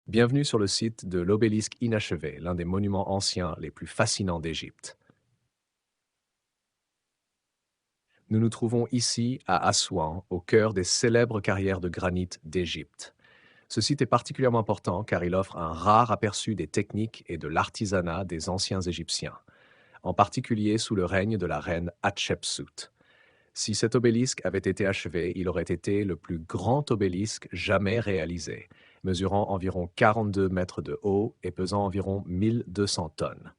Bienvenue sur le site de l'obélisque inachevé, l'un des monuments anciens les plus fascinants d'Égypte. Nous nous trouvons ici à Assouan, au cœur des célèbres carrières de granit d'Égypte. Ce site est particulièrement important car il offre un rare aperçu des techniques et de l'artisanat des anciens Égyptiens, en particulier sous le règne de la reine Hatshepsut. Si cet obélisque avait été achevé, il aurait été le plus grand obélisque jamais réalisé, mesurant environ 42 mètres de haut et pesant environ 1200 tonnes.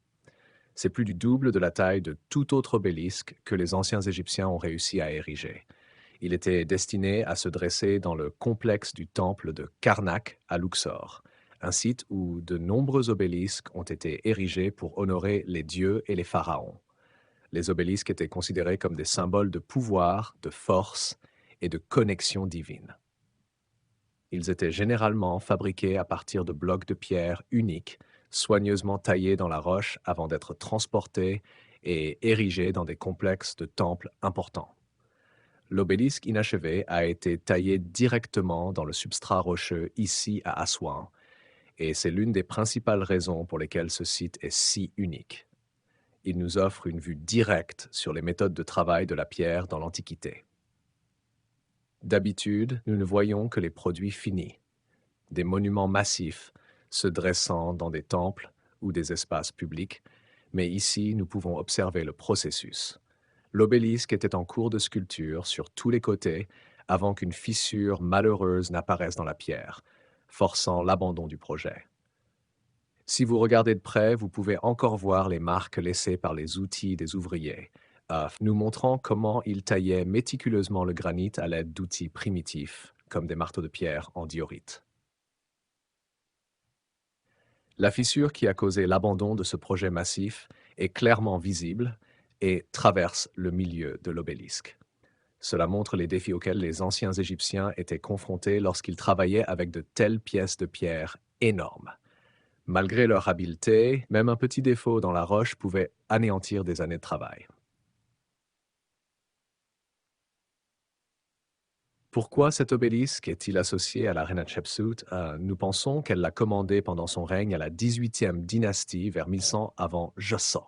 C'est plus du double de la taille de tout autre obélisque que les anciens Égyptiens ont réussi à ériger. Il était destiné à se dresser dans le complexe du temple de Karnak à Luxor, un site où de nombreux obélisques ont été érigés pour honorer les dieux et les pharaons. Les obélisques étaient considérés comme des symboles de pouvoir, de force et de connexion divine. Ils étaient généralement fabriqués à partir de blocs de pierre uniques, soigneusement taillés dans la roche avant d'être transportés et érigés dans des complexes de temples importants. L'obélisque inachevé a été taillé directement dans le substrat rocheux ici à Assouan, et c'est l'une des principales raisons pour lesquelles ce site est si unique. Il nous offre une vue directe sur les méthodes de travail de la pierre dans l'Antiquité. D'habitude, nous ne voyons que les produits finis, des monuments massifs se dressant dans des temples ou des espaces publics, mais ici nous pouvons observer le processus. L'obélisque était en cours de sculpture sur tous les côtés avant qu'une fissure malheureuse n'apparaisse dans la pierre, forçant l'abandon du projet. Si vous regardez de près, vous pouvez encore voir les marques laissées par les outils des ouvriers, nous montrant comment ils taillaient méticuleusement le granit à l'aide d'outils primitifs, comme des marteaux de pierre en diorite. La fissure qui a causé l'abandon de ce projet massif est clairement visible et traverse le milieu de l'obélisque. Cela montre les défis auxquels les anciens Égyptiens étaient confrontés lorsqu'ils travaillaient avec de telles pièces de pierre énormes. Malgré leur habileté, même un petit défaut dans la roche pouvait anéantir des années de travail. Pourquoi cet obélisque est-il associé à la reine Hatshepsut? Nous pensons qu'elle l'a commandé pendant son règne à la 18e dynastie vers 1100 avant Josso.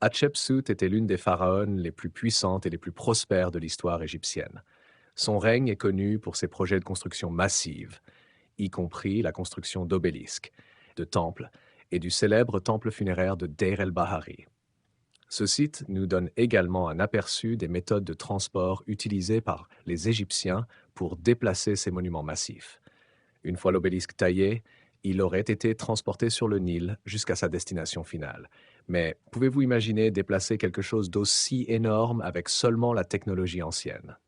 Hatshepsut était l'une des pharaones les plus puissantes et les plus prospères de l'histoire égyptienne. Son règne est connu pour ses projets de construction massive, y compris la construction d'obélisques, de temples et du célèbre temple funéraire de Deir el-Bahari. Ce site nous donne également un aperçu des méthodes de transport utilisées par les Égyptiens pour déplacer ces monuments massifs. Une fois l'obélisque taillé, il aurait été transporté sur le Nil jusqu'à sa destination finale. Mais pouvez-vous imaginer déplacer quelque chose d'aussi énorme avec seulement la technologie ancienne?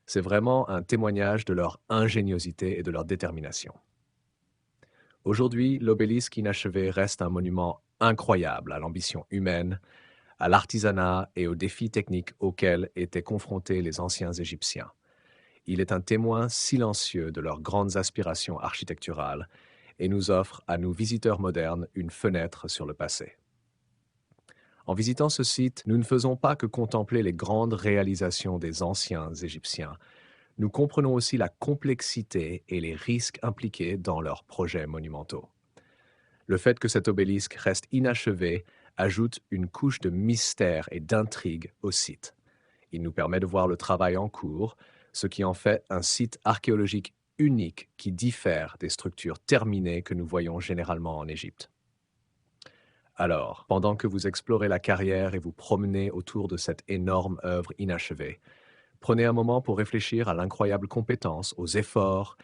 C'est vraiment un témoignage de leur ingéniosité et de leur détermination. Aujourd'hui, l'obélisque inachevé reste un monument incroyable à l'ambition humaine, à l'artisanat et aux défis techniques auxquels étaient confrontés les anciens Égyptiens. Il est un témoin silencieux de leurs grandes aspirations architecturales et nous offre à nous visiteurs modernes une fenêtre sur le passé. En visitant ce site, nous ne faisons pas que contempler les grandes réalisations des anciens Égyptiens, nous comprenons aussi la complexité et les risques impliqués dans leurs projets monumentaux. Le fait que cet obélisque reste inachevé ajoute une couche de mystère et d'intrigue au site. Il nous permet de voir le travail en cours, ce qui en fait un site archéologique unique qui diffère des structures terminées que nous voyons généralement en Égypte. Alors, pendant que vous explorez la carrière et vous promenez autour de cette énorme œuvre inachevée, prenez un moment pour réfléchir à l'incroyable compétence, aux efforts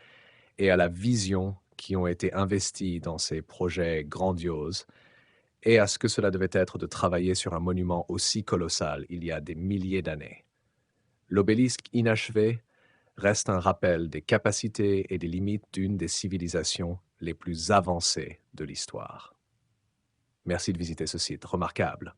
et à la vision qui ont été investis dans ces projets grandioses et à ce que cela devait être de travailler sur un monument aussi colossal il y a des milliers d'années. L'obélisque inachevé reste un rappel des capacités et des limites d'une des civilisations les plus avancées de l'histoire. Merci de visiter ce site remarquable.